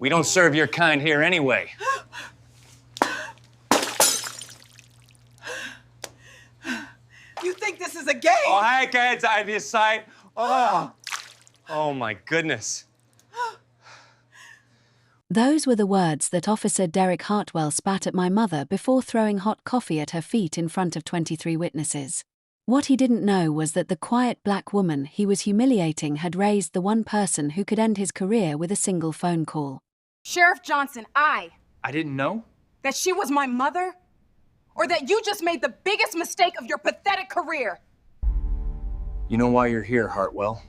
We don't serve your kind here anyway. You think this is a game? Oh, hi, kids. I decide. Oh my goodness. Those were the words that Officer Derek Hartwell spat at my mother before throwing hot coffee at her feet in front of 23 witnesses. What he didn't know was that the quiet black woman he was humiliating had raised the one person who could end his career with a single phone call. Sheriff Johnson, I didn't know? that she was my mother? Or that you just made the biggest mistake of your pathetic career? You know why you're here, Hartwell?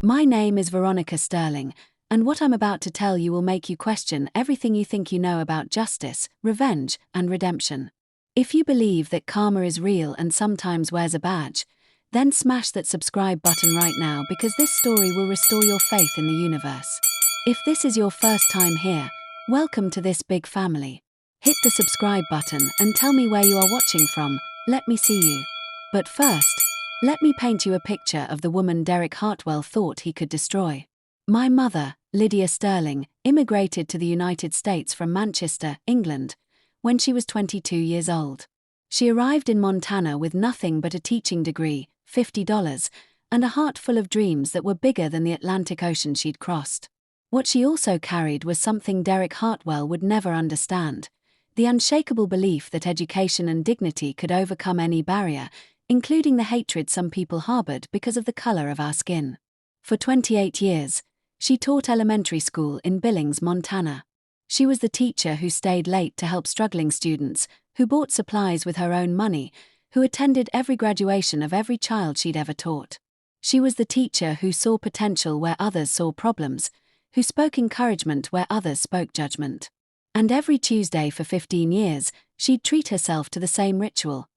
My name is Veronica Sterling, and what I'm about to tell you will make you question everything you think you know about justice, revenge, and redemption. If you believe that karma is real and sometimes wears a badge, then smash that subscribe button right now, because this story will restore your faith in the universe. If this is your first time here, welcome to this big family. Hit the subscribe button and tell me where you are watching from. Let me see you. But first, let me paint you a picture of the woman Derek Hartwell thought he could destroy. My mother, Lydia Sterling, immigrated to the United States from Manchester, England, when she was 22 years old. She arrived in Montana with nothing but a teaching degree, $50, and a heart full of dreams that were bigger than the Atlantic Ocean she'd crossed. What she also carried was something Derek Hartwell would never understand: the unshakable belief that education and dignity could overcome any barrier, including the hatred some people harbored because of the color of our skin. For 28 years, she taught elementary school in Billings, Montana. She was the teacher who stayed late to help struggling students, who bought supplies with her own money, who attended every graduation of every child she'd ever taught. She was the teacher who saw potential where others saw problems, who spoke encouragement where others spoke judgment. And every Tuesday for 15 years, she'd treat herself to the same ritual: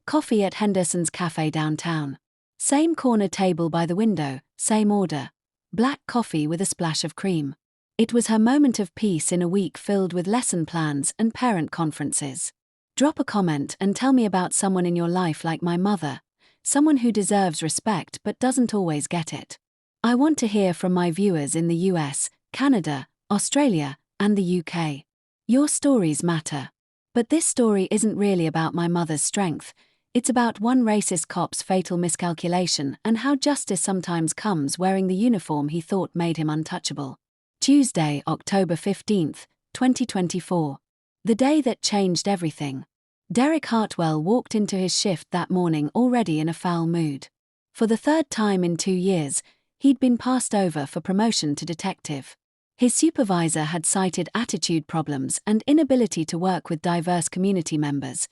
coffee at Henderson's Cafe downtown. Same corner table by the window, same order: black coffee with a splash of cream. It was her moment of peace in a week filled with lesson plans and parent conferences. Drop a comment and tell me about someone in your life like my mother, someone who deserves respect but doesn't always get it. I want to hear from my viewers in the US, Canada, Australia, and the UK. Your stories matter. But this story isn't really about my mother's strength. It's about one racist cop's fatal miscalculation and how justice sometimes comes wearing the uniform he thought made him untouchable. Tuesday, October 15th, 2024. The day that changed everything. Derek Hartwell walked into his shift that morning already in a foul mood. For the third time in 2 years, he'd been passed over for promotion to detective. His supervisor had cited attitude problems and inability to work with diverse community members.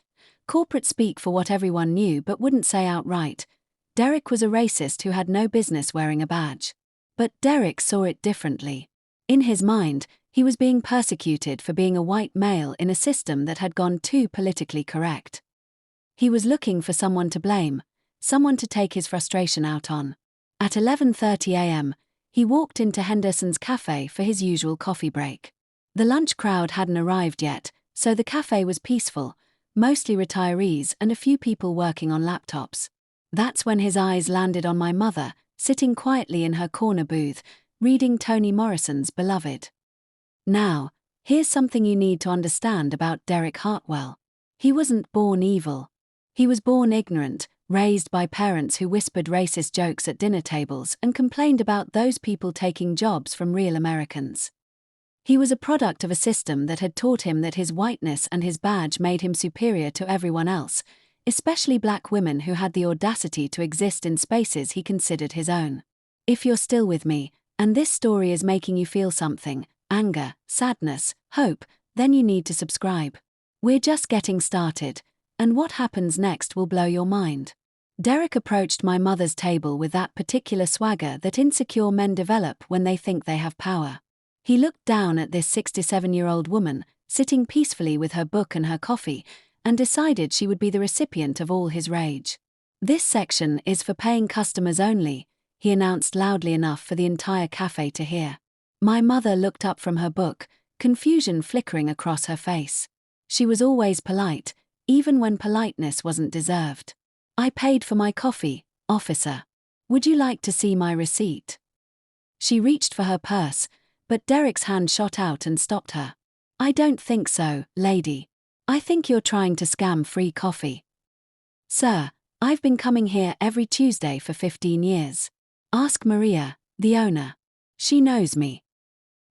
Corporate speak for what everyone knew but wouldn't say outright. Derek was a racist who had no business wearing a badge. But Derek saw it differently. In his mind, he was being persecuted for being a white male in a system that had gone too politically correct. He was looking for someone to blame, someone to take his frustration out on. At 11:30 a.m., he walked into Henderson's Cafe for his usual coffee break. The lunch crowd hadn't arrived yet, so the cafe was peaceful, mostly retirees and a few people working on laptops. That's when his eyes landed on my mother, sitting quietly in her corner booth, reading Toni Morrison's Beloved. Now, here's something you need to understand about Derek Hartwell. He wasn't born evil. He was born ignorant, raised by parents who whispered racist jokes at dinner tables and complained about those people taking jobs from real Americans. He was a product of a system that had taught him that his whiteness and his badge made him superior to everyone else, especially black women who had the audacity to exist in spaces he considered his own. If you're still with me, and this story is making you feel something, anger, sadness, hope, then you need to subscribe. We're just getting started, and what happens next will blow your mind. Derek approached my mother's table with that particular swagger that insecure men develop when they think they have power. He looked down at this 67-year-old woman, sitting peacefully with her book and her coffee, and decided she would be the recipient of all his rage. "This section is for paying customers only," he announced loudly enough for the entire cafe to hear. My mother looked up from her book, confusion flickering across her face. She was always polite, even when politeness wasn't deserved. "I paid for my coffee, officer." Would you like to see my receipt? She reached for her purse, but Derek's hand shot out and stopped her. I don't think so, lady. I think you're trying to scam free coffee. Sir, I've been coming here every Tuesday for 15 years. Ask Maria, the owner. She knows me.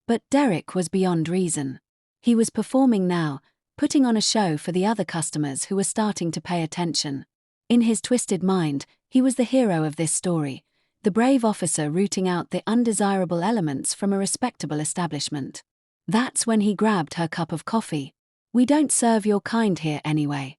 But Derek was beyond reason. He was performing now, putting on a show for the other customers who were starting to pay attention. In his twisted mind, he was the hero of this story, the brave officer rooting out the undesirable elements from a respectable establishment. That's when he grabbed her cup of coffee. We don't serve your kind here anyway.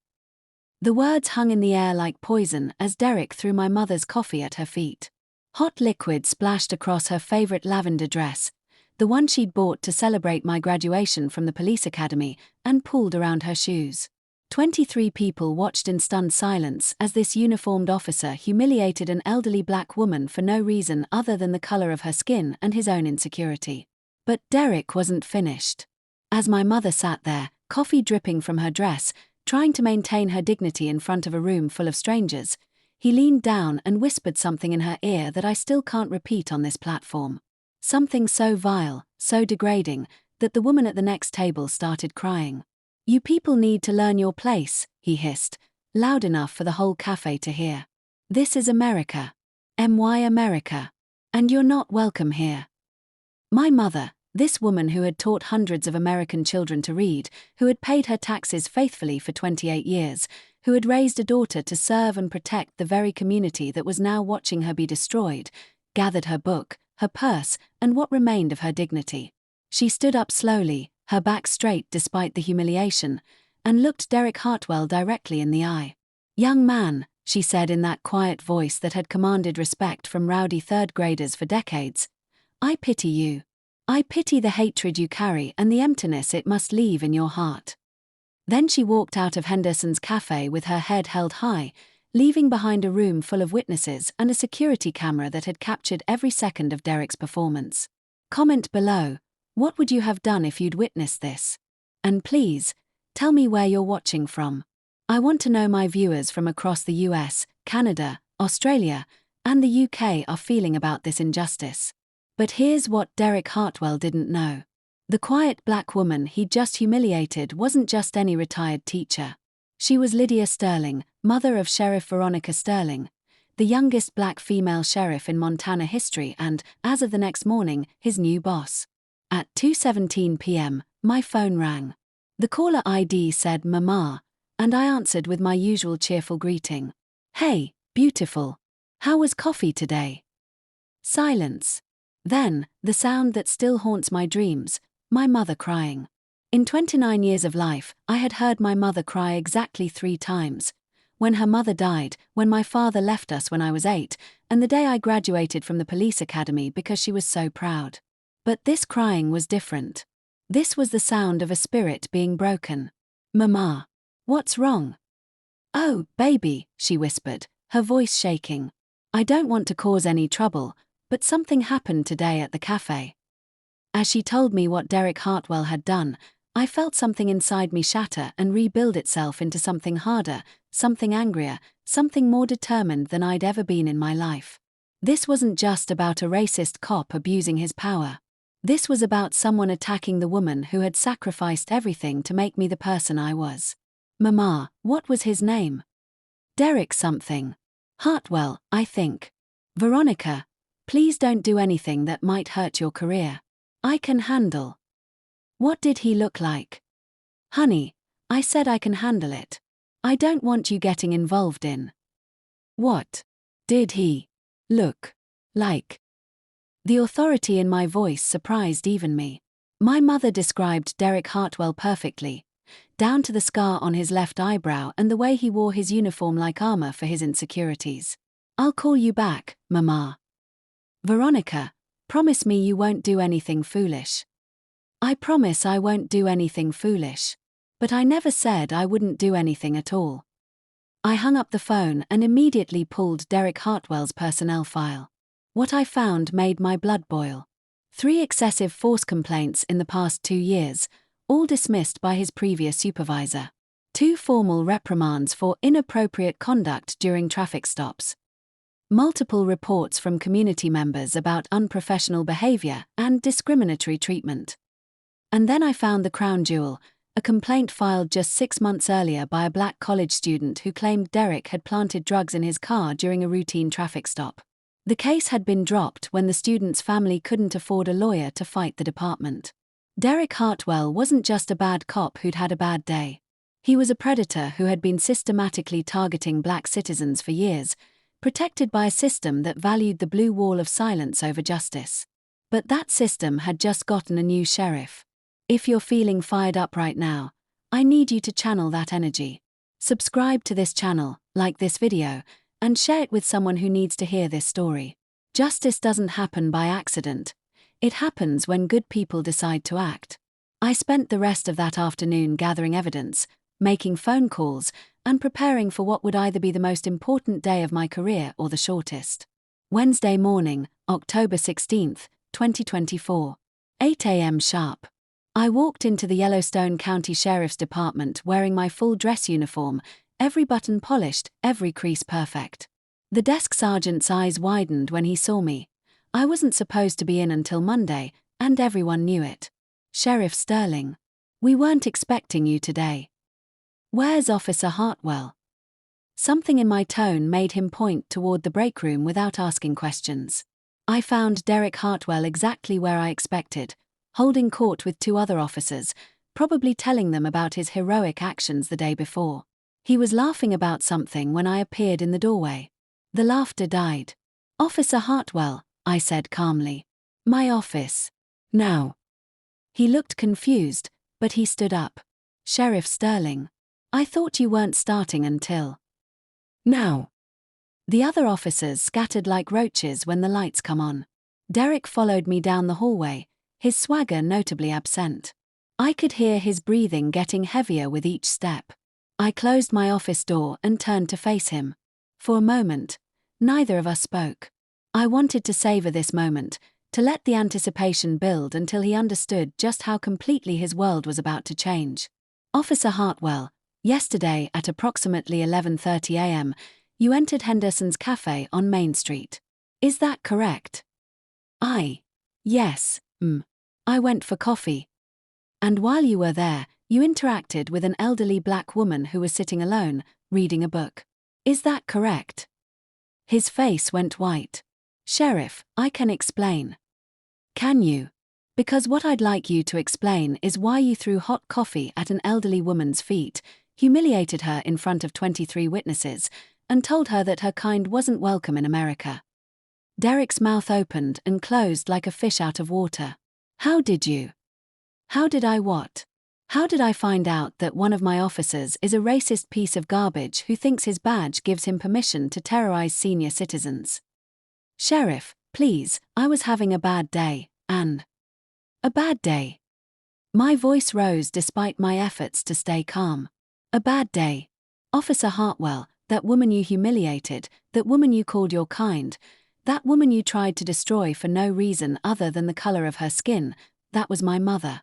The words hung in the air like poison as Derek threw my mother's coffee at her feet. Hot liquid splashed across her favorite lavender dress, the one she'd bought to celebrate my graduation from the police academy, and pooled around her shoes. 23 people watched in stunned silence as this uniformed officer humiliated an elderly black woman for no reason other than the color of her skin and his own insecurity. But Derek wasn't finished. As my mother sat there, coffee dripping from her dress, trying to maintain her dignity in front of a room full of strangers, he leaned down and whispered something in her ear that I still can't repeat on this platform. Something so vile, so degrading, that the woman at the next table started crying. You people need to learn your place, he hissed, loud enough for the whole cafe to hear. This is America. My America. And you're not welcome here. My mother, this woman who had taught hundreds of American children to read, who had paid her taxes faithfully for 28 years, who had raised a daughter to serve and protect the very community that was now watching her be destroyed, gathered her book, her purse, and what remained of her dignity. She stood up slowly, her back straight despite the humiliation, and looked Derek Hartwell directly in the eye. Young man, she said in that quiet voice that had commanded respect from rowdy third graders for decades, I pity you. I pity the hatred you carry and the emptiness it must leave in your heart. Then she walked out of Henderson's cafe with her head held high, leaving behind a room full of witnesses and a security camera that had captured every second of Derek's performance. Comment below, what would you have done if you'd witnessed this? And please, tell me where you're watching from. I want to know my viewers from across the US, Canada, Australia, and the UK are feeling about this injustice. But here's what Derek Hartwell didn't know. The quiet black woman he'd just humiliated wasn't just any retired teacher. She was Lydia Sterling, mother of Sheriff Veronica Sterling, the youngest black female sheriff in Montana history and, as of the next morning, his new boss. At 2:17 p.m., my phone rang. The caller ID said Mama, and I answered with my usual cheerful greeting. Hey, beautiful. How was coffee today? Silence. Then, the sound that still haunts my dreams, my mother crying. In 29 years of life, I had heard my mother cry exactly 3 times. When her mother died, when my father left us when I was 8, and the day I graduated from the police academy because she was so proud. But this crying was different. This was the sound of a spirit being broken. Mama. What's wrong? Oh, baby, she whispered, her voice shaking. I don't want to cause any trouble, but something happened today at the cafe. As she told me what Derek Hartwell had done, I felt something inside me shatter and rebuild itself into something harder, something angrier, something more determined than I'd ever been in my life. This wasn't just about a racist cop abusing his power. This was about someone attacking the woman who had sacrificed everything to make me the person I was. Mama, what was his name? Derek something. Hartwell, I think. Veronica, please don't do anything that might hurt your career. I can handle. What did he look like? Honey, I said I can handle it. I don't want you getting involved in. What did he look like? The authority in my voice surprised even me. My mother described Derek Hartwell perfectly, down to the scar on his left eyebrow and the way he wore his uniform like armor for his insecurities. I'll call you back, Mama. Veronica, promise me you won't do anything foolish. I promise I won't do anything foolish. But I never said I wouldn't do anything at all. I hung up the phone and immediately pulled Derek Hartwell's personnel file. What I found made my blood boil. 3 excessive force complaints in the past 2 years, all dismissed by his previous supervisor. 2 formal reprimands for inappropriate conduct during traffic stops. Multiple reports from community members about unprofessional behavior and discriminatory treatment. And then I found the crown jewel, a complaint filed just 6 months earlier by a black college student who claimed Derek had planted drugs in his car during a routine traffic stop. The case had been dropped when the student's family couldn't afford a lawyer to fight the department. Derek Hartwell wasn't just a bad cop who'd had a bad day. He was a predator who had been systematically targeting black citizens for years, protected by a system that valued the blue wall of silence over justice. But that system had just gotten a new sheriff. If you're feeling fired up right now, I need you to channel that energy. Subscribe to this channel, like this video, and share it with someone who needs to hear this story. Justice doesn't happen by accident. It happens when good people decide to act. I spent the rest of that afternoon gathering evidence, making phone calls, and preparing for what would either be the most important day of my career or the shortest. Wednesday morning, October 16th, 2024. 8 a.m. sharp. I walked into the Yellowstone County Sheriff's Department wearing my full dress uniform, every button polished, every crease perfect. The desk sergeant's eyes widened when he saw me. I wasn't supposed to be in until Monday, and everyone knew it. Sheriff Sterling. We weren't expecting you today. Where's Officer Hartwell? Something in my tone made him point toward the break room without asking questions. I found Derek Hartwell exactly where I expected, holding court with 2 other officers, probably telling them about his heroic actions the day before. He was laughing about something when I appeared in the doorway. The laughter died. Officer Hartwell, I said calmly. My office. Now. He looked confused, but he stood up. Sheriff Sterling. I thought you weren't starting until now. The other officers scattered like roaches when the lights come on. Derek followed me down the hallway, his swagger notably absent. I could hear his breathing getting heavier with each step. I closed my office door and turned to face him. For a moment, neither of us spoke. I wanted to savor this moment, to let the anticipation build until he understood just how completely his world was about to change. Officer Hartwell, yesterday at approximately 11:30 a.m., you entered Henderson's Cafe on Main Street. Is that correct? Yes, I went for coffee. And while you were there, you interacted with an elderly black woman who was sitting alone, reading a book. Is that correct? His face went white. Sheriff, I can explain. Can you? Because what I'd like you to explain is why you threw hot coffee at an elderly woman's feet, humiliated her in front of 23 witnesses, and told her that her kind wasn't welcome in America. Derek's mouth opened and closed like a fish out of water. How did you? How did I what? How did I find out that one of my officers is a racist piece of garbage who thinks his badge gives him permission to terrorize senior citizens? Sheriff, please, I was having a bad day, and... A bad day. My voice rose despite my efforts to stay calm. A bad day. Officer Hartwell, that woman you humiliated, that woman you called your kind, that woman you tried to destroy for no reason other than the color of her skin, that was my mother.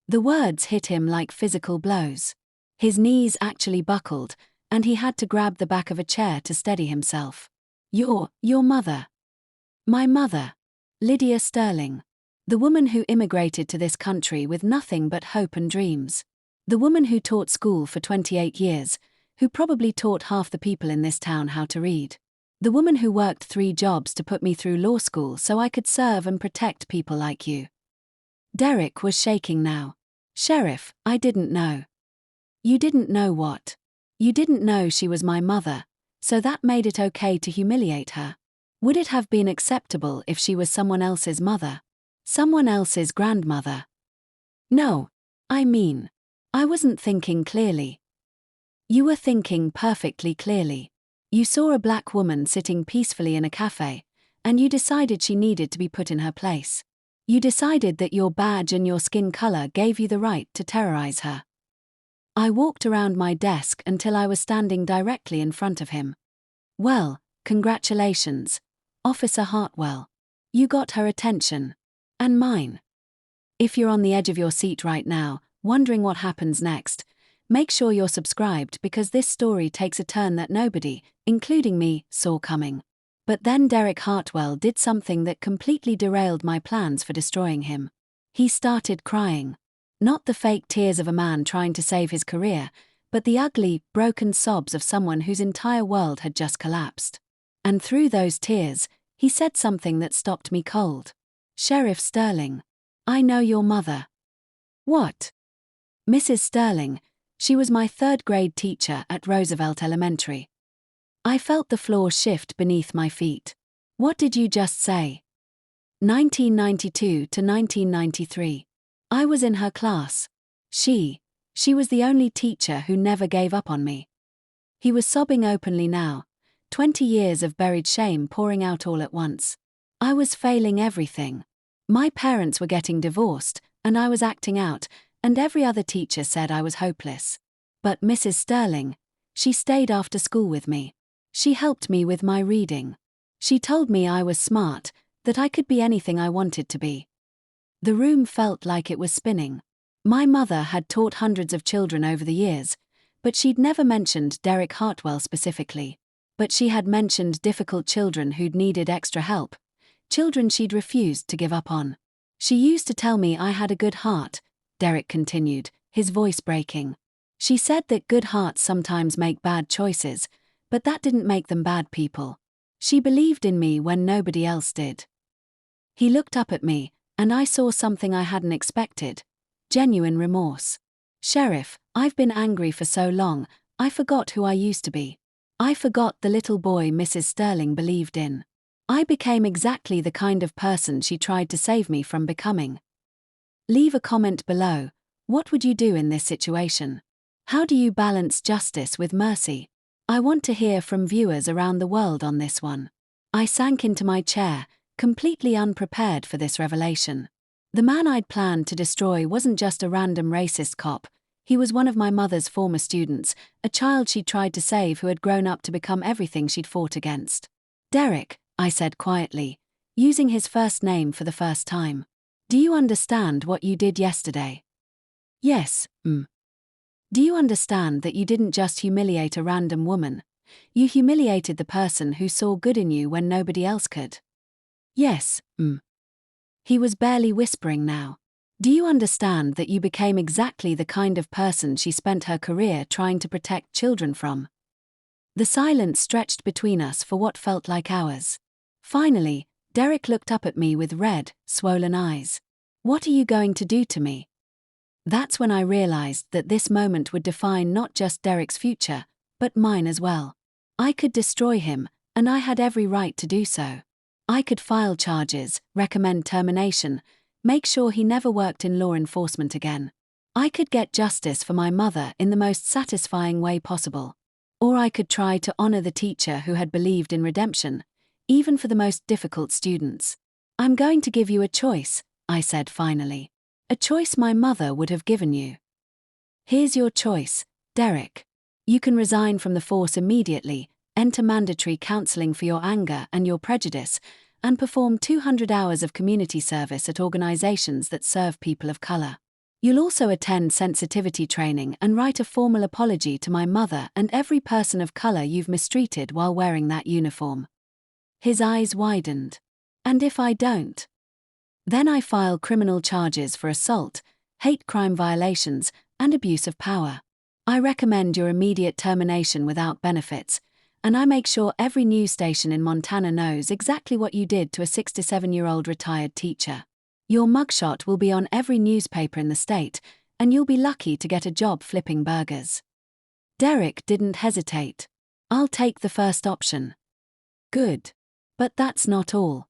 The words hit him like physical blows. His knees actually buckled, and he had to grab the back of a chair to steady himself. Your mother. My mother. Lydia Sterling. The woman who immigrated to this country with nothing but hope and dreams. The woman who taught school for 28 years, who probably taught half the people in this town how to read. The woman who worked 3 jobs to put me through law school so I could serve and protect people like you. Derek was shaking now. Sheriff, I didn't know. You didn't know what? You didn't know she was my mother, so that made it okay to humiliate her. Would it have been acceptable if she was someone else's mother? Someone else's grandmother? No, I wasn't thinking clearly. You were thinking perfectly clearly. You saw a black woman sitting peacefully in a cafe, and you decided she needed to be put in her place. You decided that your badge and your skin color gave you the right to terrorize her. I walked around my desk until I was standing directly in front of him. Well, congratulations, Officer Hartwell. You got her attention. And mine. If you're on the edge of your seat right now, wondering what happens next, make sure you're subscribed because this story takes a turn that nobody, including me, saw coming. But then Derek Hartwell did something that completely derailed my plans for destroying him. He started crying. Not the fake tears of a man trying to save his career, but the ugly, broken sobs of someone whose entire world had just collapsed. And through those tears, he said something that stopped me cold. "Sheriff Sterling, I know your mother." "What?" "Mrs. Sterling. She was my third-grade teacher at Roosevelt Elementary." I felt the floor shift beneath my feet. "What did you just say?" 1992 to 1993. I was in her class. She was the only teacher who never gave up on me. He was sobbing openly now, 20 years of buried shame pouring out all at once. I was failing everything. My parents were getting divorced, and I was acting out, and every other teacher said I was hopeless. But Mrs. Sterling, she stayed after school with me. She helped me with my reading. She told me I was smart, that I could be anything I wanted to be. The room felt like it was spinning. My mother had taught hundreds of children over the years, but she'd never mentioned Derek Hartwell specifically. But she had mentioned difficult children who'd needed extra help, children she'd refused to give up on. "She used to tell me I had a good heart," Derek continued, his voice breaking. "She said that good hearts sometimes make bad choices, but that didn't make them bad people. She believed in me when nobody else did." He looked up at me, and I saw something I hadn't expected: genuine remorse. "Sheriff, I've been angry for so long, I forgot who I used to be. I forgot the little boy Mrs. Sterling believed in. I became exactly the kind of person she tried to save me from becoming." Leave a comment below. What would you do in this situation? How do you balance justice with mercy? I want to hear from viewers around the world on this one. I sank into my chair, completely unprepared for this revelation. The man I'd planned to destroy wasn't just a random racist cop. He was one of my mother's former students, a child she'd tried to save who had grown up to become everything she'd fought against. "Derek," I said quietly, using his first name for the first time. "Do you understand what you did yesterday?" "Yes, Do you understand that you didn't just humiliate a random woman? You humiliated the person who saw good in you when nobody else could?" "Yes, He was barely whispering now. "Do you understand that you became exactly the kind of person she spent her career trying to protect children from?" The silence stretched between us for what felt like hours. Finally, Derek looked up at me with red, swollen eyes. "What are you going to do to me?" That's when I realized that this moment would define not just Derek's future, but mine as well. I could destroy him, and I had every right to do so. I could file charges, recommend termination, make sure he never worked in law enforcement again. I could get justice for my mother in the most satisfying way possible. Or I could try to honor the teacher who had believed in redemption, even for the most difficult students. "I'm going to give you a choice," I said finally. "A choice my mother would have given you. Here's your choice, Derek. You can resign from the force immediately, enter mandatory counseling for your anger and your prejudice, and perform 200 hours of community service at organizations that serve people of color. You'll also attend sensitivity training and write a formal apology to my mother and every person of color you've mistreated while wearing that uniform." His eyes widened. "And if I don't?" "Then I file criminal charges for assault, hate crime violations, and abuse of power. I recommend your immediate termination without benefits, and I make sure every news station in Montana knows exactly what you did to a 67-year-old retired teacher. Your mugshot will be on every newspaper in the state, and you'll be lucky to get a job flipping burgers." Derek didn't hesitate. "I'll take the first option." "Good. But that's not all."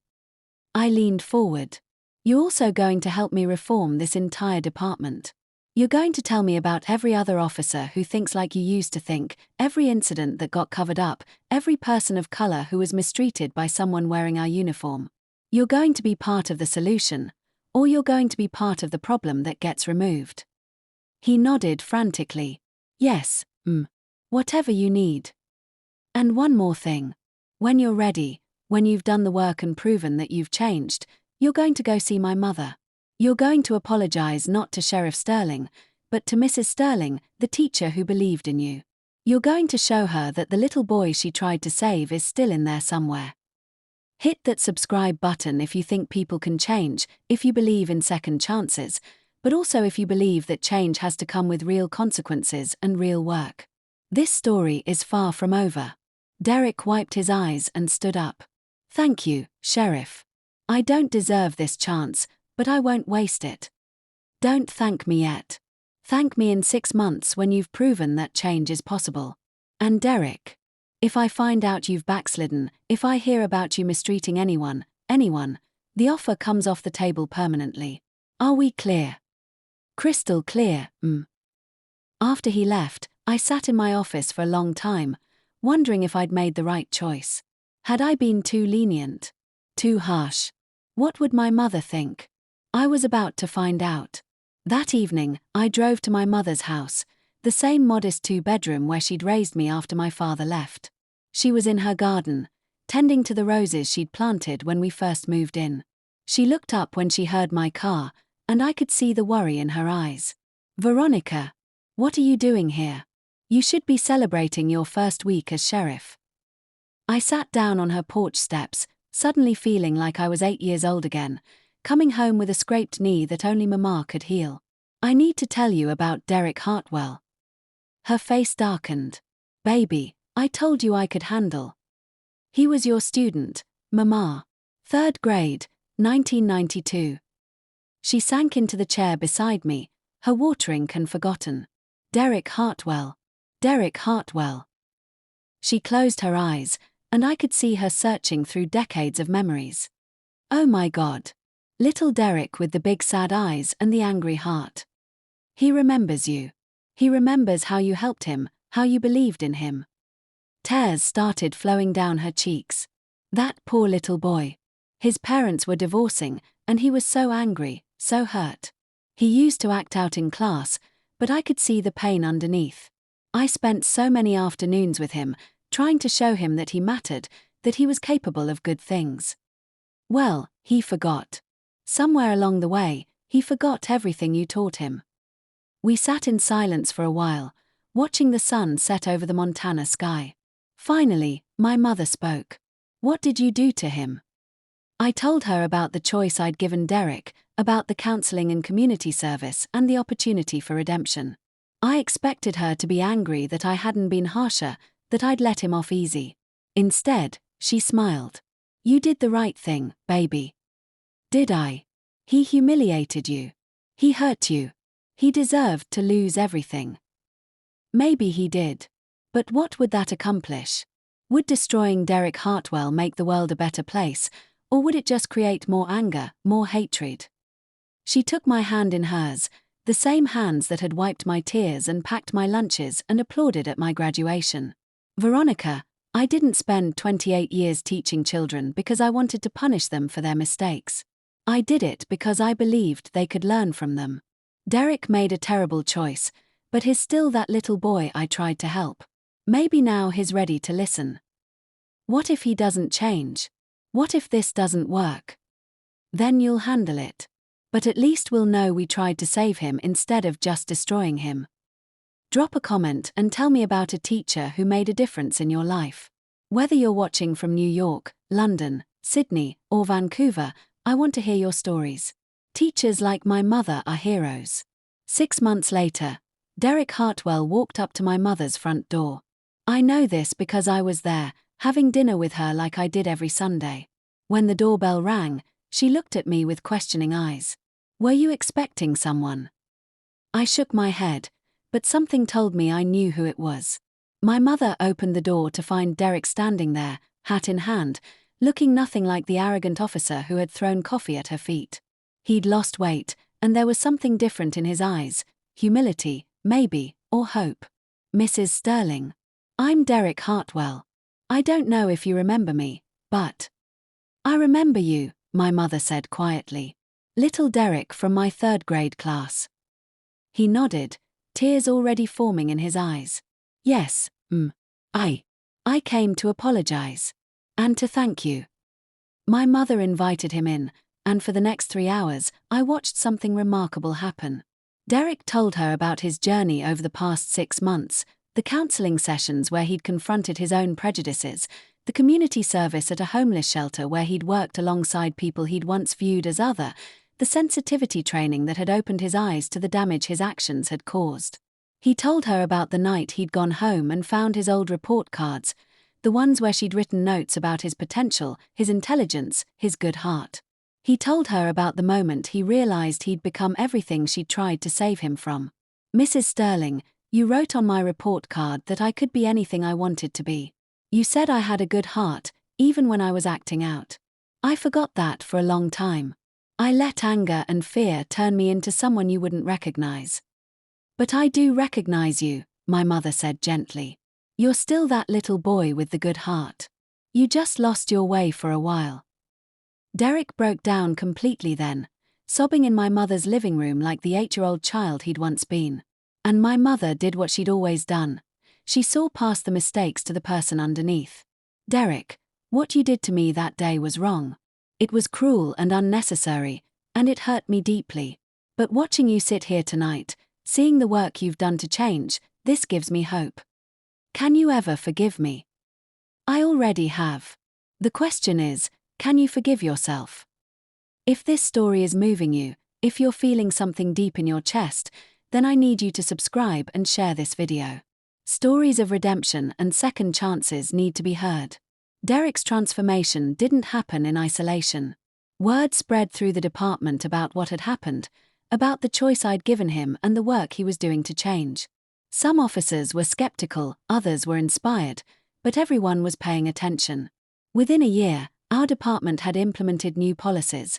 I leaned forward. "You're also going to help me reform this entire department. You're going to tell me about every other officer who thinks like you used to think, every incident that got covered up, every person of color who was mistreated by someone wearing our uniform. You're going to be part of the solution, or you're going to be part of the problem that gets removed." He nodded frantically. "Yes, whatever you need. And one more thing. When you're ready, when you've done the work and proven that you've changed, you're going to go see my mother. You're going to apologize not to Sheriff Sterling, but to Mrs. Sterling, the teacher who believed in you. You're going to show her that the little boy she tried to save is still in there somewhere. Hit that subscribe button if you think people can change, if you believe in second chances, but also if you believe that change has to come with real consequences and real work. This story is far from over. Derek wiped his eyes and stood up. Thank you, Sheriff. I don't deserve this chance, but I won't waste it. Don't thank me yet. Thank me in 6 months when you've proven that change is possible. And Derek, if I find out you've backslidden, if I hear about you mistreating anyone, the offer comes off the table permanently. Are we clear? Crystal clear, After he left, I sat in my office for a long time, wondering if I'd made the right choice. Had I been too lenient? Too harsh? What would my mother think? I was about to find out. That evening, I drove to my mother's house, the same modest 2-bedroom where she'd raised me after my father left. She was in her garden, tending to the roses she'd planted when we first moved in. She looked up when she heard my car, and I could see the worry in her eyes. Veronica, what are you doing here? You should be celebrating your first week as sheriff. I sat down on her porch steps, suddenly feeling like I was 8 years old again, coming home with a scraped knee that only Mama could heal. I need to tell you about Derek Hartwell. Her face darkened. Baby, I told you I could handle. He was your student, Mama. 3rd grade, 1992. She sank into the chair beside me, her watering can forgotten. Derek Hartwell. Derek Hartwell. She closed her eyes, and I could see her searching through decades of memories. Oh my God. Little Derek with the big sad eyes and the angry heart. He remembers you. He remembers how you helped him, how you believed in him. Tears started flowing down her cheeks. That poor little boy. His parents were divorcing, and he was so angry, so hurt. He used to act out in class, but I could see the pain underneath. I spent so many afternoons with him, trying to show him that he mattered, that he was capable of good things. Well, he forgot. Somewhere along the way, he forgot everything you taught him. We sat in silence for a while, watching the sun set over the Montana sky. Finally, my mother spoke. What did you do to him? I told her about the choice I'd given Derek, about the counseling and community service and the opportunity for redemption. I expected her to be angry that I hadn't been harsher, that I'd let him off easy. Instead, she smiled. You did the right thing, baby. Did I? He humiliated you. He hurt you. He deserved to lose everything. Maybe he did. But what would that accomplish? Would destroying Derek Hartwell make the world a better place, or would it just create more anger, more hatred? She took my hand in hers, the same hands that had wiped my tears and packed my lunches and applauded at my graduation. Veronica, I didn't spend 28 years teaching children because I wanted to punish them for their mistakes. I did it because I believed they could learn from them. Derek made a terrible choice, but he's still that little boy I tried to help. Maybe now he's ready to listen. What if he doesn't change? What if this doesn't work? Then you'll handle it. But at least we'll know we tried to save him instead of just destroying him. Drop a comment and tell me about a teacher who made a difference in your life. Whether you're watching from New York, London, Sydney, or Vancouver, I want to hear your stories. Teachers like my mother are heroes. 6 months later, Derek Hartwell walked up to my mother's front door. I know this because I was there, having dinner with her like I did every Sunday. When the doorbell rang, she looked at me with questioning eyes. Were you expecting someone? I shook my head, but something told me I knew who it was. My mother opened the door to find Derek standing there, hat in hand, looking nothing like the arrogant officer who had thrown coffee at her feet. He'd lost weight, and there was something different in his eyes, humility, maybe, or hope. Mrs. Sterling. I'm Derek Hartwell. I don't know if you remember me, but I remember you, my mother said quietly. Little Derek from my 3rd grade class. He nodded, tears already forming in his eyes. Yes, I came to apologize. And to thank you. My mother invited him in, and for the next 3 hours, I watched something remarkable happen. Derek told her about his journey over the past 6 months, the counseling sessions where he'd confronted his own prejudices, the community service at a homeless shelter where he'd worked alongside people he'd once viewed as other, the sensitivity training that had opened his eyes to the damage his actions had caused. He told her about the night he'd gone home and found his old report cards, the ones where she'd written notes about his potential, his intelligence, his good heart. He told her about the moment he realized he'd become everything she'd tried to save him from. "Mrs. Sterling, you wrote on my report card that I could be anything I wanted to be. You said I had a good heart, even when I was acting out. I forgot that for a long time. I let anger and fear turn me into someone you wouldn't recognize. But I do recognize you," my mother said gently. "You're still that little boy with the good heart. You just lost your way for a while." Derek broke down completely then, sobbing in my mother's living room like the 8-year-old child he'd once been. And my mother did what she'd always done. She saw past the mistakes to the person underneath. "Derek, what you did to me that day was wrong. It was cruel and unnecessary, and it hurt me deeply. But watching you sit here tonight, seeing the work you've done to change, this gives me hope. Can you ever forgive me?" I already have. The question is, can you forgive yourself? If this story is moving you, if you're feeling something deep in your chest, then I need you to subscribe and share this video. Stories of redemption and second chances need to be heard. Derek's transformation didn't happen in isolation. Word spread through the department about what had happened, about the choice I'd given him and the work he was doing to change. Some officers were skeptical, others were inspired, but everyone was paying attention. Within a year, our department had implemented new policies: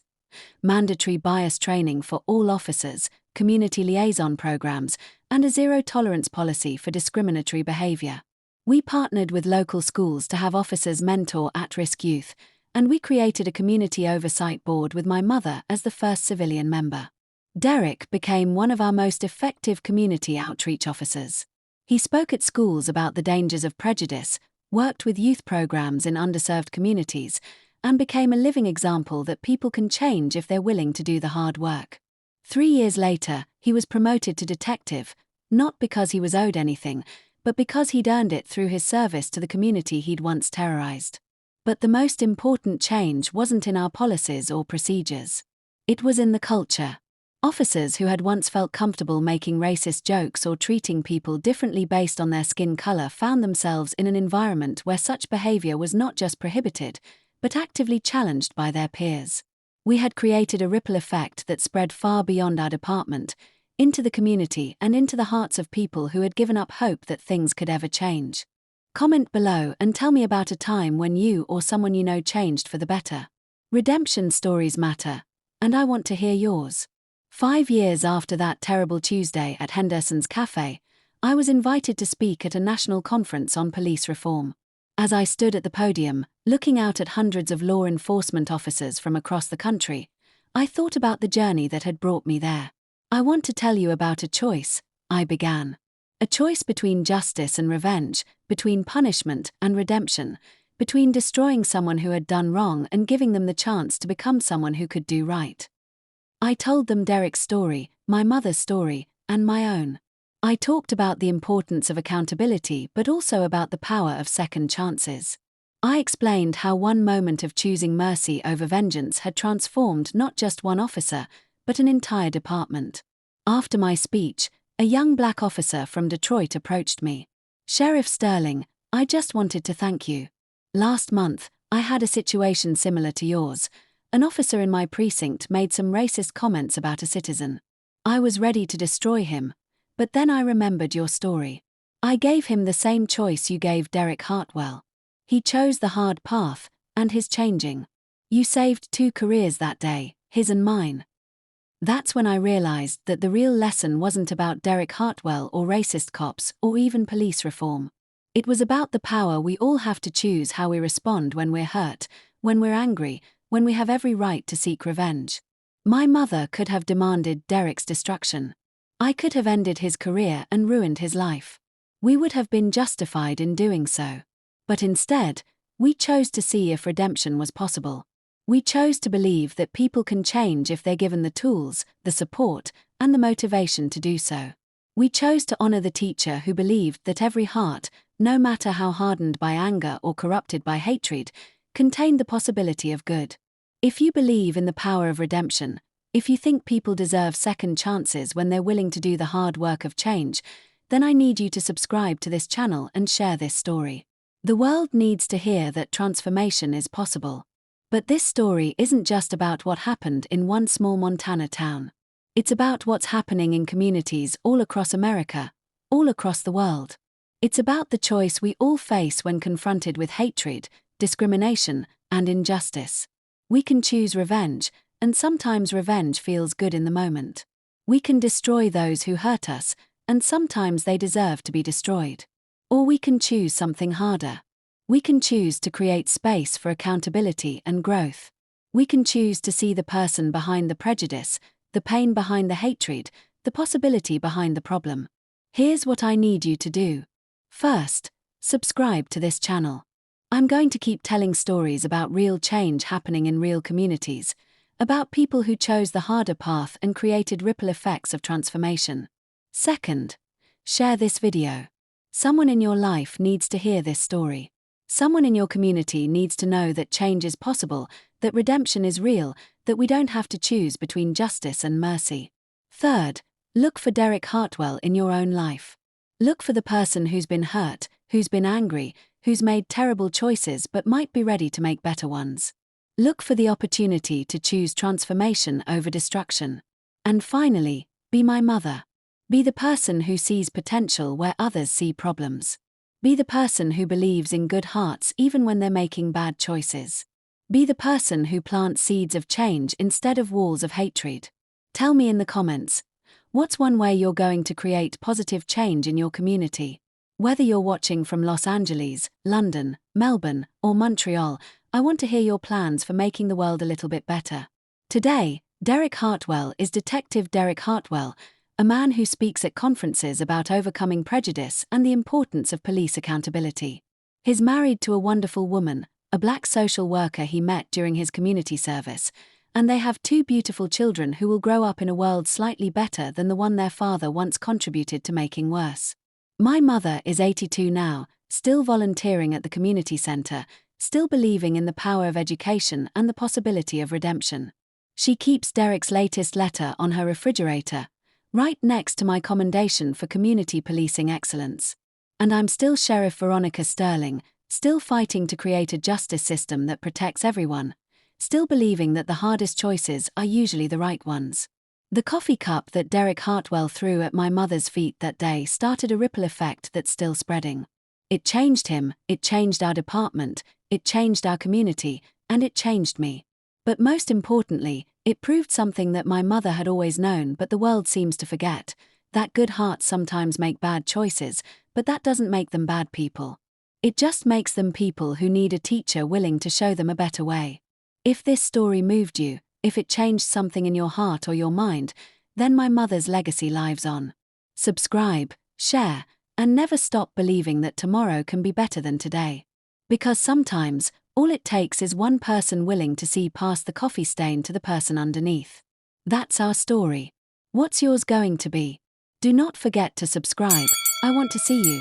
mandatory bias training for all officers, community liaison programs, and a zero-tolerance policy for discriminatory behavior. We partnered with local schools to have officers mentor at-risk youth, and we created a community oversight board with my mother as the first civilian member. Derek became one of our most effective community outreach officers. He spoke at schools about the dangers of prejudice, worked with youth programs in underserved communities, and became a living example that people can change if they're willing to do the hard work. 3 years later, he was promoted to detective, not because he was owed anything, but because he'd earned it through his service to the community he'd once terrorized. But the most important change wasn't in our policies or procedures. It was in the culture. Officers who had once felt comfortable making racist jokes or treating people differently based on their skin color found themselves in an environment where such behavior was not just prohibited, but actively challenged by their peers. We had created a ripple effect that spread far beyond our department, into the community and into the hearts of people who had given up hope that things could ever change. Comment below and tell me about a time when you or someone you know changed for the better. Redemption stories matter, and I want to hear yours. 5 years after that terrible Tuesday at Henderson's Cafe, I was invited to speak at a national conference on police reform. As I stood at the podium, looking out at hundreds of law enforcement officers from across the country, I thought about the journey that had brought me there. "I want to tell you about a choice," I began. "A choice between justice and revenge, between punishment and redemption, between destroying someone who had done wrong and giving them the chance to become someone who could do right." I told them Derek's story, my mother's story, and my own. I talked about the importance of accountability but also about the power of second chances. I explained how one moment of choosing mercy over vengeance had transformed not just one officer, but an entire department. After my speech, a young black officer from Detroit approached me. "Sheriff Sterling, I just wanted to thank you. Last month, I had a situation similar to yours. An officer in my precinct made some racist comments about a citizen. I was ready to destroy him, but then I remembered your story. I gave him the same choice you gave Derek Hartwell. He chose the hard path, and his changing. You saved 2 careers that day, his and mine." That's when I realized that the real lesson wasn't about Derek Hartwell or racist cops or even police reform. It was about the power we all have to choose how we respond when we're hurt, when we're angry, when we have every right to seek revenge. My mother could have demanded Derek's destruction. I could have ended his career and ruined his life. We would have been justified in doing so. But instead, we chose to see if redemption was possible. We chose to believe that people can change if they're given the tools, the support, and the motivation to do so. We chose to honor the teacher who believed that every heart, no matter how hardened by anger or corrupted by hatred, contain the possibility of good. If you believe in the power of redemption, if you think people deserve second chances when they're willing to do the hard work of change, then I need you to subscribe to this channel and share this story. The world needs to hear that transformation is possible. But this story isn't just about what happened in one small Montana town. It's about what's happening in communities all across America, all across the world. It's about the choice we all face when confronted with hatred, discrimination, and injustice. We can choose revenge, and sometimes revenge feels good in the moment. We can destroy those who hurt us, and sometimes they deserve to be destroyed. Or we can choose something harder. We can choose to create space for accountability and growth. We can choose to see the person behind the prejudice, the pain behind the hatred, the possibility behind the problem. Here's what I need you to do. First, subscribe to this channel. I'm going to keep telling stories about real change happening in real communities, about people who chose the harder path and created ripple effects of transformation. Second, share this video. Someone in your life needs to hear this story. Someone in your community needs to know that change is possible, that redemption is real, that we don't have to choose between justice and mercy. Third, look for Derek Hartwell in your own life. Look for the person who's been hurt, who's been angry, who's made terrible choices but might be ready to make better ones. Look for the opportunity to choose transformation over destruction. And finally, be my mother. Be the person who sees potential where others see problems. Be the person who believes in good hearts even when they're making bad choices. Be the person who plants seeds of change instead of walls of hatred. Tell me in the comments, what's one way you're going to create positive change in your community? Whether you're watching from Los Angeles, London, Melbourne, or Montreal, I want to hear your plans for making the world a little bit better. Today, Derek Hartwell is Detective Derek Hartwell, a man who speaks at conferences about overcoming prejudice and the importance of police accountability. He's married to a wonderful woman, a black social worker he met during his community service, and they have 2 beautiful children who will grow up in a world slightly better than the one their father once contributed to making worse. My mother is 82 now, still volunteering at the community center, still believing in the power of education and the possibility of redemption. She keeps Derek's latest letter on her refrigerator, right next to my commendation for community policing excellence. And I'm still Sheriff Veronica Sterling, still fighting to create a justice system that protects everyone, still believing that the hardest choices are usually the right ones. The coffee cup that Derek Hartwell threw at my mother's feet that day started a ripple effect that's still spreading. It changed him, it changed our department, it changed our community, and it changed me. But most importantly, it proved something that my mother had always known but the world seems to forget, that good hearts sometimes make bad choices, but that doesn't make them bad people. It just makes them people who need a teacher willing to show them a better way. If this story moved you, if it changed something in your heart or your mind, then my mother's legacy lives on. Subscribe, share, and never stop believing that tomorrow can be better than today. Because sometimes, all it takes is one person willing to see past the coffee stain to the person underneath. That's our story. What's yours going to be? Do not forget to subscribe. I want to see you.